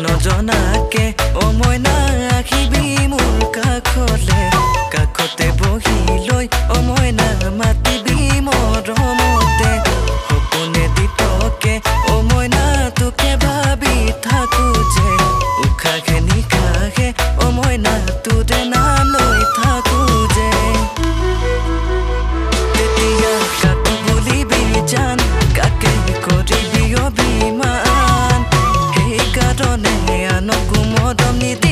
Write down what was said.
নজনাকে ও মইনা আখিবি মোৰ কাষলে কাষতে বহি লৈ ও মইনা মাতিবি মৰমতে সপোনে দিতকে ও মইনা তোকে ভাবি থাকো যে উখাকে নিখাকে ও মইনা তোৰে নাম লৈ থাকো যে তেতিয়া কাকো বলিবি জান কাকে কৰিবি অভিমান সেই কাৰণে আনকো মৰম নিদি